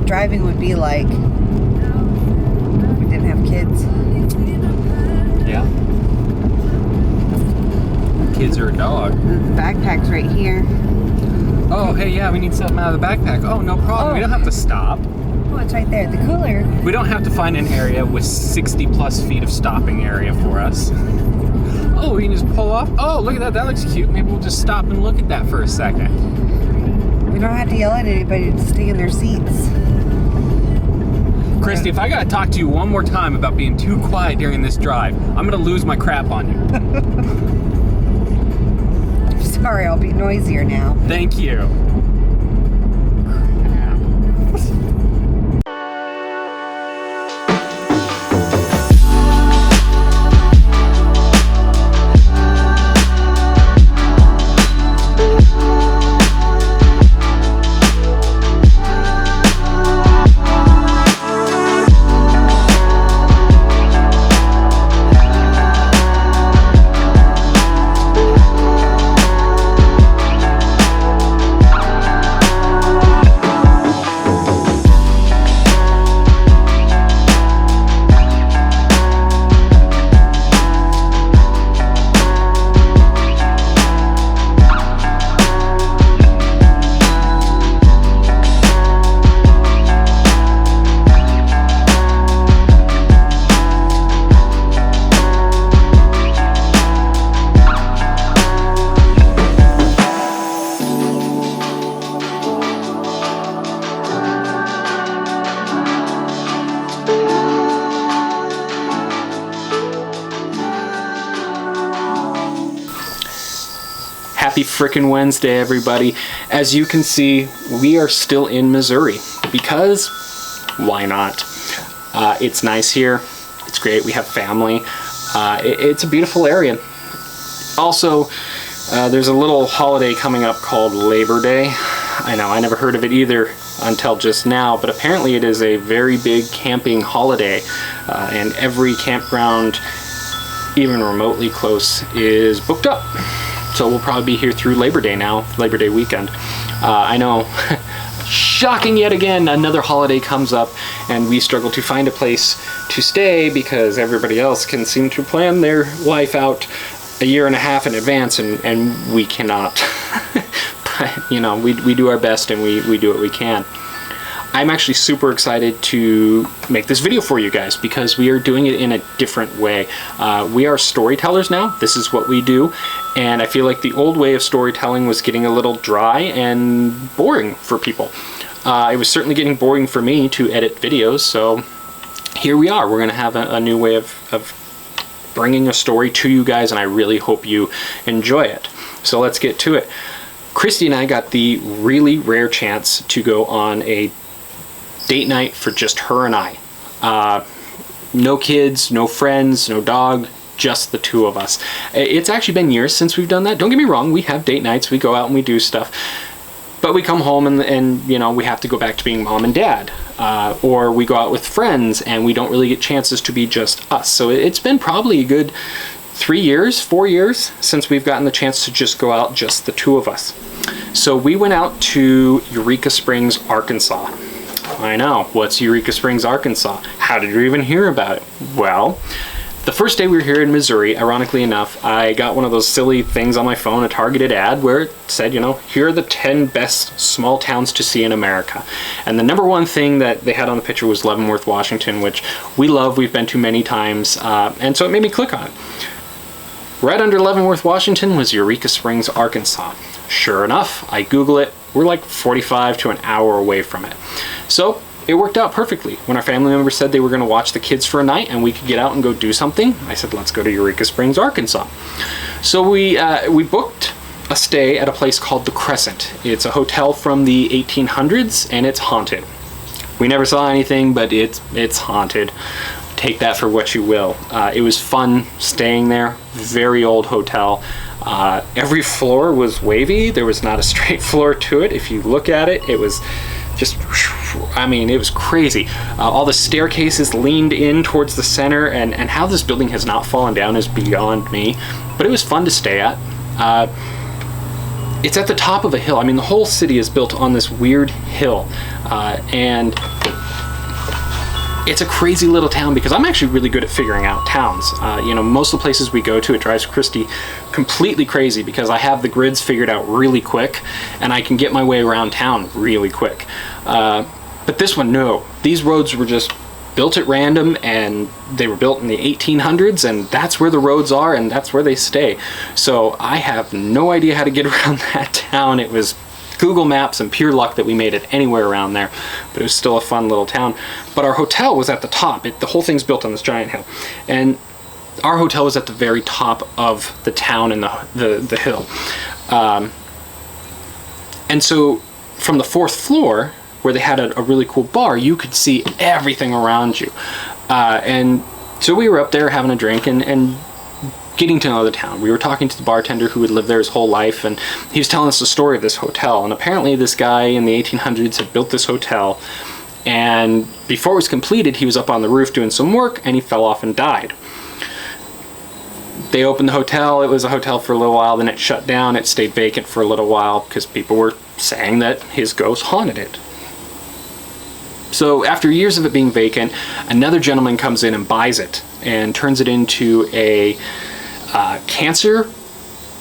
driving would be like if we didn't have kids. Yeah. Kids or a dog. The backpack's right here. Oh, hey, yeah, we need something out of the backpack. Oh, no problem. Oh. We don't have to stop. Oh, it's right there. The cooler. We don't have to find an area with 60 plus feet of stopping area for us. Oh, we can just pull off. Oh, look at that. That looks cute. Maybe we'll just stop and look at that for a second. We don't have to yell at anybody to stay in their seats. Christy, if I gotta talk to you one more time about being too quiet during this drive, I'm gonna lose my crap on you. Sorry, I'll be noisier now. Thank you. Happy frickin' Wednesday, everybody. As you can see, we are still in Missouri because why not? It's nice here. It's great. We have family. It's a beautiful area. Also, there's a little holiday coming up called Labor Day. I know, I never heard of it either until just now, but apparently it is a very big camping holiday, and every campground, even remotely close, is booked up. So we'll probably be here through Labor Day now, Labor Day weekend. I know, shocking yet again, another holiday comes up and we struggle to find a place to stay because everybody else can seem to plan their life out a year and a half in advance, and we cannot. But, you know, we do our best and we do what we can. I'm actually super excited to make this video for you guys because we are doing it in a different way. We are storytellers now. This is what we do. And I feel like the old way of storytelling was getting a little dry and boring for people. It was certainly getting boring for me to edit videos. So here we are. We're going to have a new way of bringing a story to you guys, and I really hope you enjoy it. So let's get to it. Christy and I got the really rare chance to go on a date night for just her and I. No kids, no friends, no dog, just the two of us. It's actually been years since we've done that. Don't get me wrong, we have date nights, we go out and we do stuff. But we come home and you know, we have to go back to being mom and dad. Or we go out with friends and we don't really get chances to be just us. So it's been probably a good 4 years since we've gotten the chance to just go out, just the two of us. So we went out to Eureka Springs, Arkansas. I know, what's Eureka Springs, Arkansas? How did you even hear about it? Well, the first day we were here in Missouri, ironically enough, I got one of those silly things on my phone, a targeted ad, where it said, you know, here are the 10 best small towns to see in America. And the number one thing that they had on the picture was Leavenworth, Washington, which we love, we've been to many times, and so it made me click on it. Right under Leavenworth, Washington was Eureka Springs, Arkansas. Sure enough, I Google it, we're like 45 to an hour away from it. So it worked out perfectly. When our family members said they were going to watch the kids for a night and we could get out and go do something, I said, let's go to Eureka Springs, Arkansas. So we booked a stay at a place called the Crescent. It's a hotel from the 1800s and it's haunted. We never saw anything, but it's haunted. Take that for what you will. It was fun staying there. Very old hotel. Every floor was wavy. There was not a straight floor to it. If you look at it, it was just, I mean, it was crazy. All the staircases leaned in towards the center, and how this building has not fallen down is beyond me. But it was fun to stay at. It's at the top of a hill. I mean, the whole city is built on this weird hill. And it's a crazy little town because I'm actually really good at figuring out towns. Most of the places we go to, it drives Christy completely crazy because I have the grids figured out really quick and I can get my way around town really quick. But this one, no. These roads were just built at random, and they were built in the 1800s, and that's where the roads are and that's where they stay. So I have no idea how to get around that town. It was Google Maps and pure luck that we made it anywhere around there, but it was still a fun little town. But our hotel was at the top. The whole thing's built on this giant hill, and our hotel was at the very top of the town and the hill. And so from the fourth floor, where they had a really cool bar, you could see everything around you. And so we were up there having a drink and getting to know the town. We were talking to the bartender who had lived there his whole life, and he was telling us the story of this hotel. And apparently this guy in the 1800s had built this hotel, and before it was completed, he was up on the roof doing some work, and he fell off and died. They opened the hotel. It was a hotel for a little while, then it shut down. It stayed vacant for a little while because people were saying that his ghost haunted it. So after years of it being vacant, another gentleman comes in and buys it and turns it into a cancer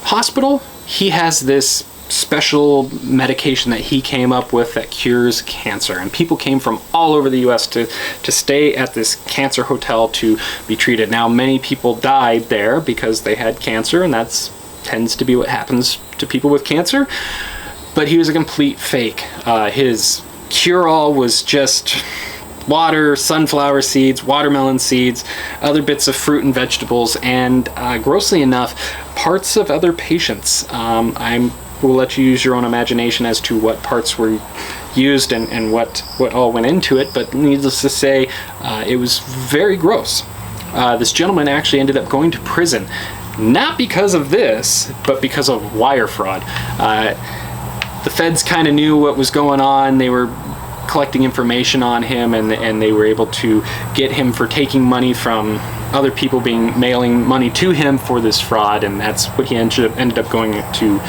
hospital. He has this special medication that he came up with that cures cancer, and people came from all over the US to stay at this cancer hotel to be treated. Now, many people died there because they had cancer, and that tends to be what happens to people with cancer. But he was a complete fake. His cure-all was just water, sunflower seeds, watermelon seeds, other bits of fruit and vegetables, and grossly enough, parts of other patients. I will let you use your own imagination as to what parts were used and what all went into it, but needless to say, it was very gross. This gentleman actually ended up going to prison, not because of this, but because of wire fraud. The feds kind of knew what was going on. They were collecting information on him, and they were able to get him for taking money from other people, mailing money to him for this fraud, and that's what he ended up going to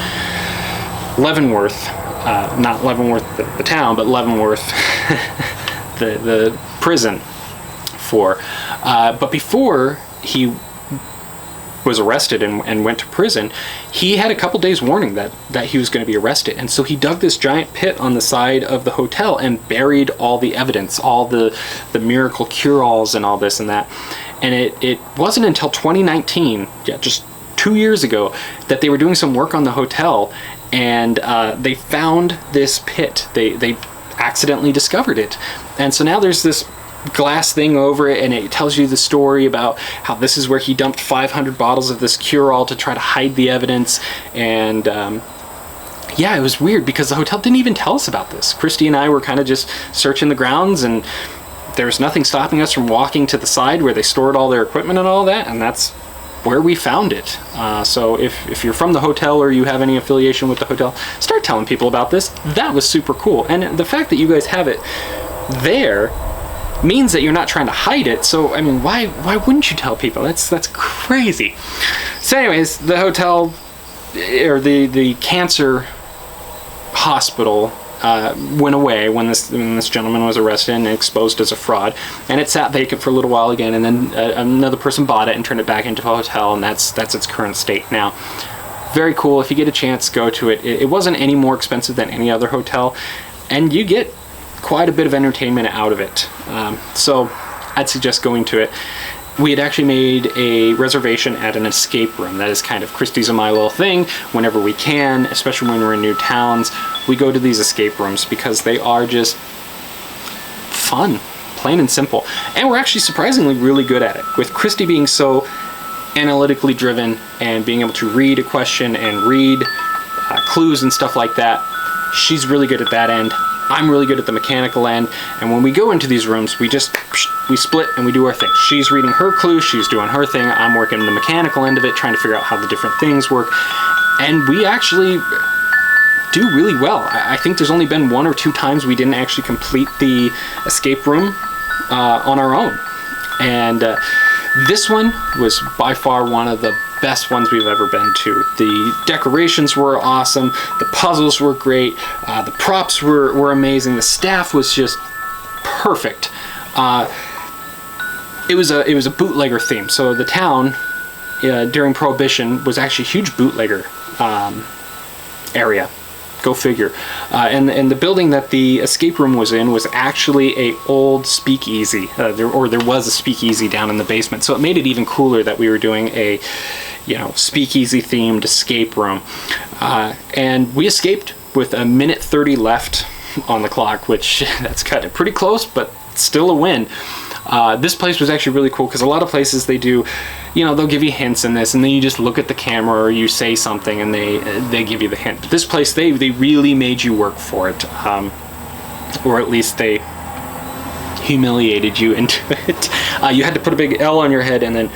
Leavenworth, not Leavenworth the town, but Leavenworth the prison for. But before he was arrested and went to prison, he had a couple days warning that he was going to be arrested, and so he dug this giant pit on the side of the hotel and buried all the evidence, all the miracle cure-alls and all this and that. And it wasn't until 2019, just 2 years ago, that they were doing some work on the hotel, and they found this pit. They accidentally discovered it, and so now there's this glass thing over it, and it tells you the story about how this is where he dumped 500 bottles of this cure-all to try to hide the evidence. And it was weird because the hotel didn't even tell us about this. Christy and I were kind of just searching the grounds, and there was nothing stopping us from walking to the side where they stored all their equipment and all that, and that's where we found it. So if you're from the hotel or you have any affiliation with the hotel, start telling people about this. That was super cool, and the fact that you guys have it there means that you're not trying to hide it. So I mean, why wouldn't you tell people? That's crazy. So anyways, the hotel, or the cancer hospital, went away when this gentleman was arrested and exposed as a fraud, and it sat vacant for a little while again, and then another person bought it and turned it back into a hotel, and that's its current state now. Very cool. If you get a chance, go to it. It wasn't any more expensive than any other hotel, and you get quite a bit of entertainment out of it. So I'd suggest going to it. We had actually made a reservation at an escape room. That is kind of Christy's and my little thing. Whenever we can, especially when we're in new towns, we go to these escape rooms because they are just fun, plain and simple. And we're actually surprisingly really good at it. With Christy being so analytically driven and being able to read a question and read clues and stuff like that, she's really good at that end. I'm really good at the mechanical end, and when we go into these rooms, we split and we do our thing. She's reading her clue, she's doing her thing, I'm working the mechanical end of it, trying to figure out how the different things work, and we actually do really well. I think there's only been 1 or 2 times we didn't actually complete the escape room on our own, and this one was by far one of the best ones we've ever been to. The decorations were awesome, the puzzles were great, the props were amazing, the staff was just perfect. it was a bootlegger theme. So the town during Prohibition was actually a huge bootlegger area. Go figure. And the building that the escape room was in was actually a old speakeasy, there was a speakeasy down in the basement. So it made it even cooler that we were doing a, speakeasy themed escape room. And we escaped with a minute 30 left on the clock, which that's kind of pretty close, but still a win. This place was actually really cool because a lot of places they do, they'll give you hints in this, and then you just look at the camera or you say something and they give you the hint. But this place, they really made you work for it, or at least they humiliated you into it. You had to put a big L on your head and then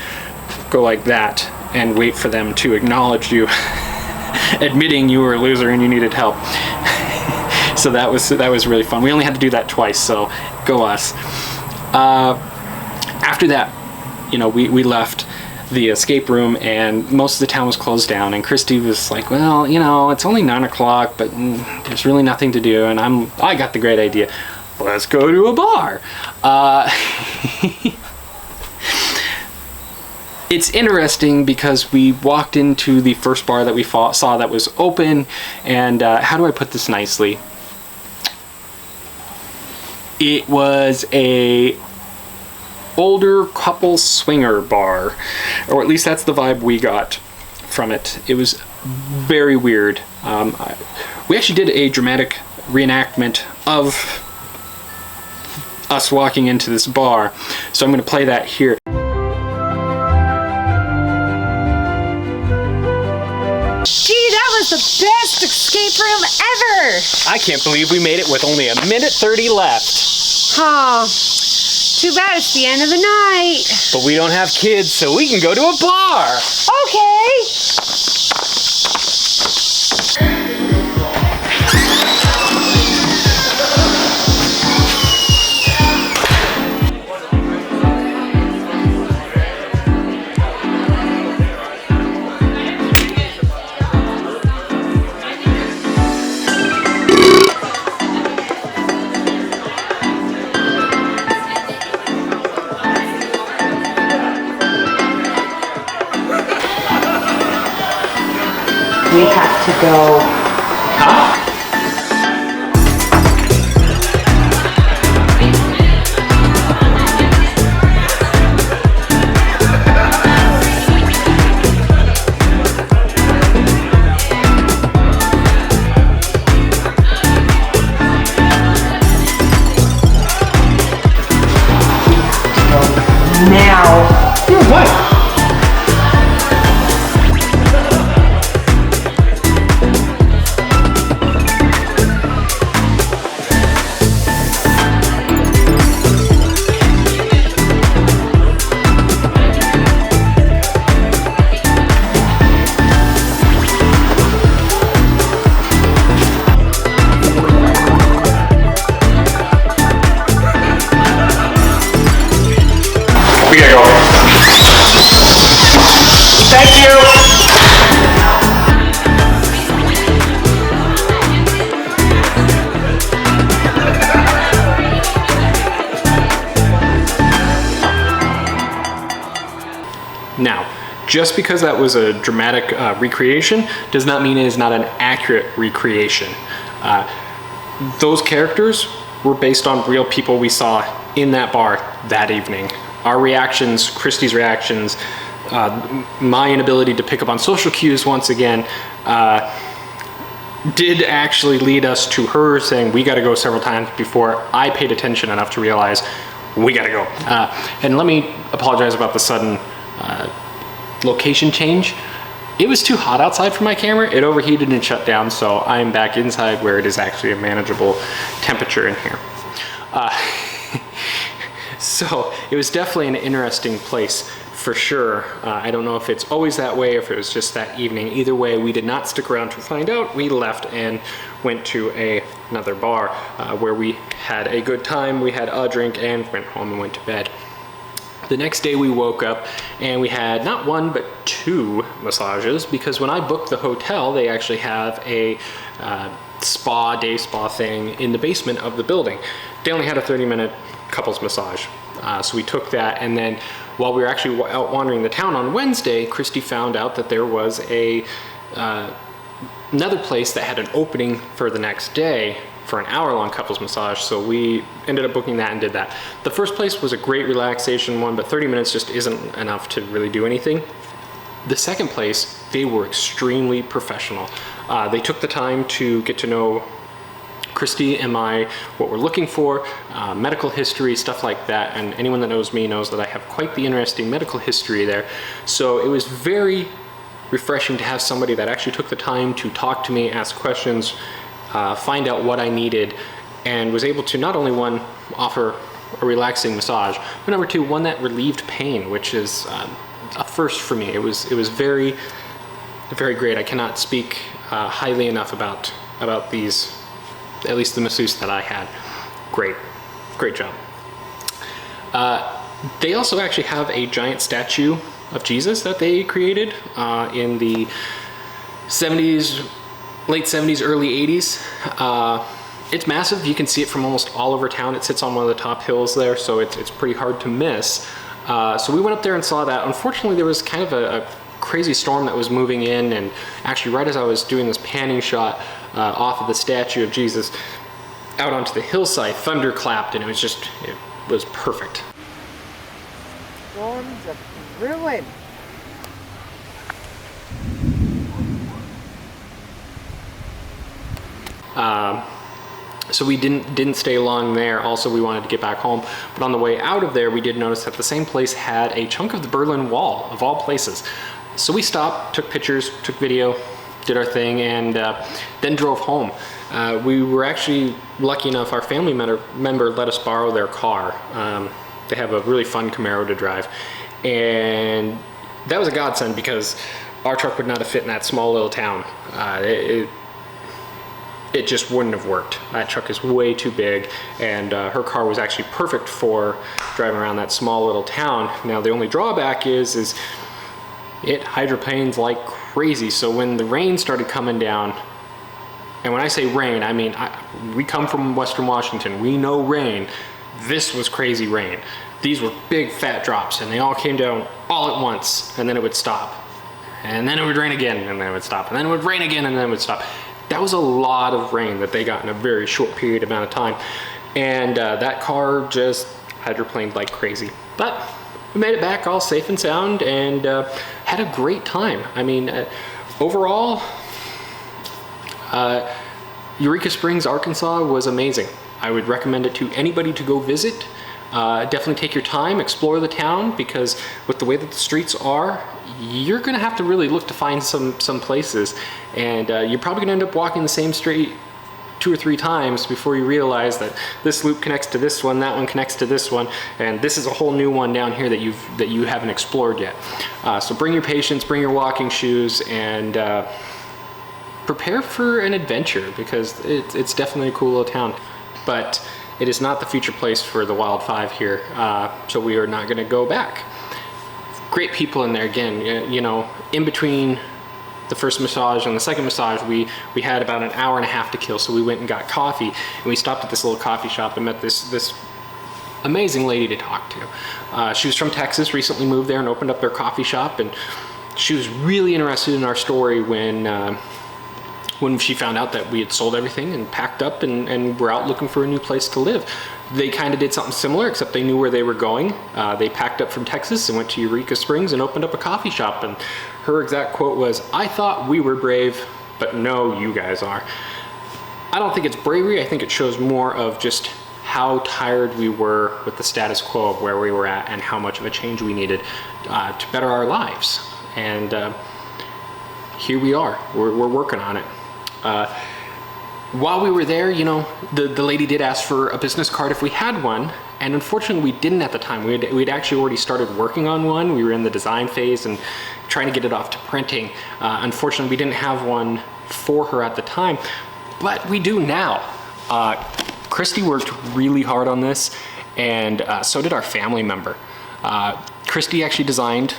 go like that and wait for them to acknowledge you, admitting you were a loser and you needed help. So that was really fun. We only had to do that twice, so go us. After that, we left the escape room and most of the town was closed down, and Christy was like, well, it's only 9 o'clock, but there's really nothing to do, and I got the great idea. Let's go to a bar. It's interesting because we walked into the first bar that we saw that was open, and how do I put this nicely? It was a older couple swinger bar, or at least that's the vibe we got from it. It was very weird. We actually did a dramatic reenactment of us walking into this bar, so I'm going to play that here. Gee, that was the best escape room ever! I can't believe we made it with only a minute 30 left. Oh, too bad it's the end of the night. But we don't have kids, so we can go to a bar. Okay. We have to go. Huh? Now. What? We gotta go. Thank you. Now, just because that was a dramatic recreation does not mean it is not an accurate recreation. Those characters were based on real people we saw in that bar that evening. Our reactions, Christy's reactions, my inability to pick up on social cues once again, did actually lead us to her saying we gotta go several times before I paid attention enough to realize we gotta go. And let me apologize about the sudden location change. It was too hot outside for my camera. It overheated and shut down, so I'm back inside where it is actually a manageable temperature in here. So it was definitely an interesting place for sure. I don't know if it's always that way, or if it was just that evening. Either way, we did not stick around to find out. We left and went to another bar where we had a good time. We had a drink and went home and went to bed. The next day we woke up and we had not one but 2 massages, because when I booked the hotel, they actually have a day spa thing in the basement of the building. They only had a 30-minute couples massage. So we took that, and then while we were actually out wandering the town on Wednesday, Christy found out that there was another place that had an opening for the next day for an hour-long couples massage, so we ended up booking that and did that. The first place was a great relaxation one, but 30 minutes just isn't enough to really do anything. The second place, they were extremely professional. They took the time to get to know Christy and what we're looking for, medical history, stuff like that, and anyone that knows me knows that I have quite the interesting medical history there. So it was very refreshing to have somebody that actually took the time to talk to me, ask questions, find out what I needed, and was able to not only one, offer a relaxing massage, but number two, one that relieved pain, which is a first for me. It was very, very great. I cannot speak highly enough about these, at least the masseuse that I had. Great job. They also actually have a giant statue of Jesus that they created in the 70s, late 70s, early 80s. It's massive. You can see it from almost all over town. It sits on one of the top hills there, so it's pretty hard to miss. So we went up there and saw that. Unfortunately, there was kind of a crazy storm that was moving in, and actually right as I was doing this panning shot off of the statue of Jesus out onto the hillside, thunder clapped, and it was perfect. Storms of ruin. So we didn't stay long there. Also, we wanted to get back home, but on the way out of there, we did notice that the same place had a chunk of the Berlin Wall, of all places. So we stopped, took pictures, took video, did our thing, and then drove home. We were actually lucky enough, our family member let us borrow their car. They have a really fun Camaro to drive, and that was a godsend because our truck would not have fit in that small little town. It just wouldn't have worked. That truck is way too big, and her car was actually perfect for driving around that small little town. Now the only drawback is it hydroplanes like crazy. So when the rain started coming down, and when I say rain, I mean we come from Western Washington, we know rain. This was crazy rain. These were big fat drops, and they all came down all at once, and then it would stop, and then it would rain again, and then it would stop, and then it would rain again, and then it would stop. That was a lot of rain that they got in a very short period amount of time. And that car just hydroplaned like crazy. But we made it back all safe and sound, and had a great time. I mean, overall, Eureka Springs, Arkansas was amazing. I would recommend it to anybody to go visit. Definitely take your time, explore the town, because with the way that the streets are, you're gonna have to really look to find some places, and you're probably gonna end up walking the same street 2 or 3 times before you realize that this loop connects to this one, that one connects to this one, and this is a whole new one down here that you haven't explored yet. So bring your patience, bring your walking shoes, and prepare for an adventure, because it's definitely a cool little town. But it is not the future place for the Wild 5 here, so we are not gonna go back. Great people in there. Again, you know, in between the first massage and the second massage, we had about an hour and a half to kill, so we went and got coffee, and we stopped at this little coffee shop and met this amazing lady to talk to. She was from Texas, recently moved there and opened up their coffee shop, and she was really interested in our story when she found out that we had sold everything and packed up and were out looking for a new place to live. They kind of did something similar, except they knew where they were going. They packed up from Texas and went to Eureka Springs and opened up a coffee shop. And her exact quote was, "I thought we were brave, but no, you guys are." I don't think it's bravery. I think it shows more of just how tired we were with the status quo of where we were at and how much of a change we needed to better our lives. And here we are. We're working on it. While we were there, you know, the lady did ask for a business card if we had one, and unfortunately we didn't at the time. We'd actually already started working on one. We were in the design phase and trying to get it off to printing. Unfortunately, we didn't have one for her at the time, but we do now. Christy worked really hard on this, and so did our family member. Christy actually designed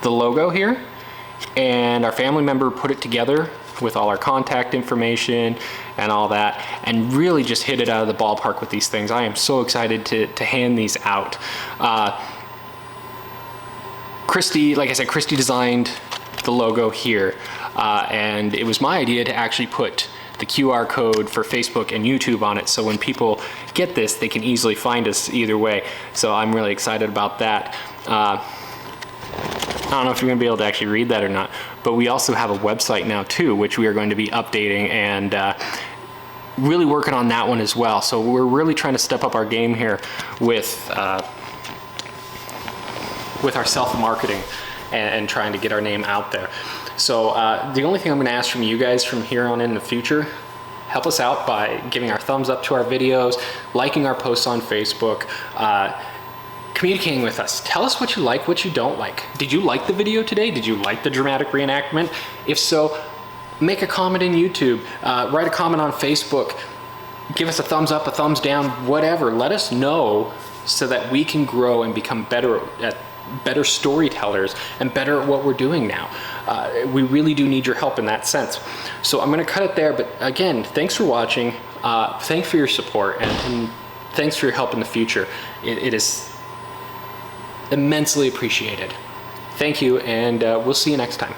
the logo here, and our family member put it together with all our contact information and all that, and really just hit it out of the ballpark with these things. I am so excited to hand these out. Christy, like I said, Christy designed the logo here, and it was my idea to actually put the QR code for Facebook and YouTube on it, so when people get this, they can easily find us either way. So I'm really excited about that. I don't know if you're going to be able to actually read that or not, but we also have a website now too, which we are going to be updating and really working on that one as well. So we're really trying to step up our game here with our self-marketing and trying to get our name out there. So the only thing I'm going to ask from you guys from here on in the future, help us out by giving our thumbs up to our videos, liking our posts on Facebook, communicating with us. Tell us what you like, what you don't like. Did you like the video today? Did you like the dramatic reenactment? If so, make a comment in YouTube, write a comment on Facebook, give us a thumbs up, a thumbs down, whatever. Let us know so that we can grow and become better storytellers and better at what we're doing now. We really do need your help in that sense. So I'm going to cut it there, but again, thanks for watching. Thanks for your support, and thanks for your help in the future. It is immensely appreciated. Thank you, and we'll see you next time.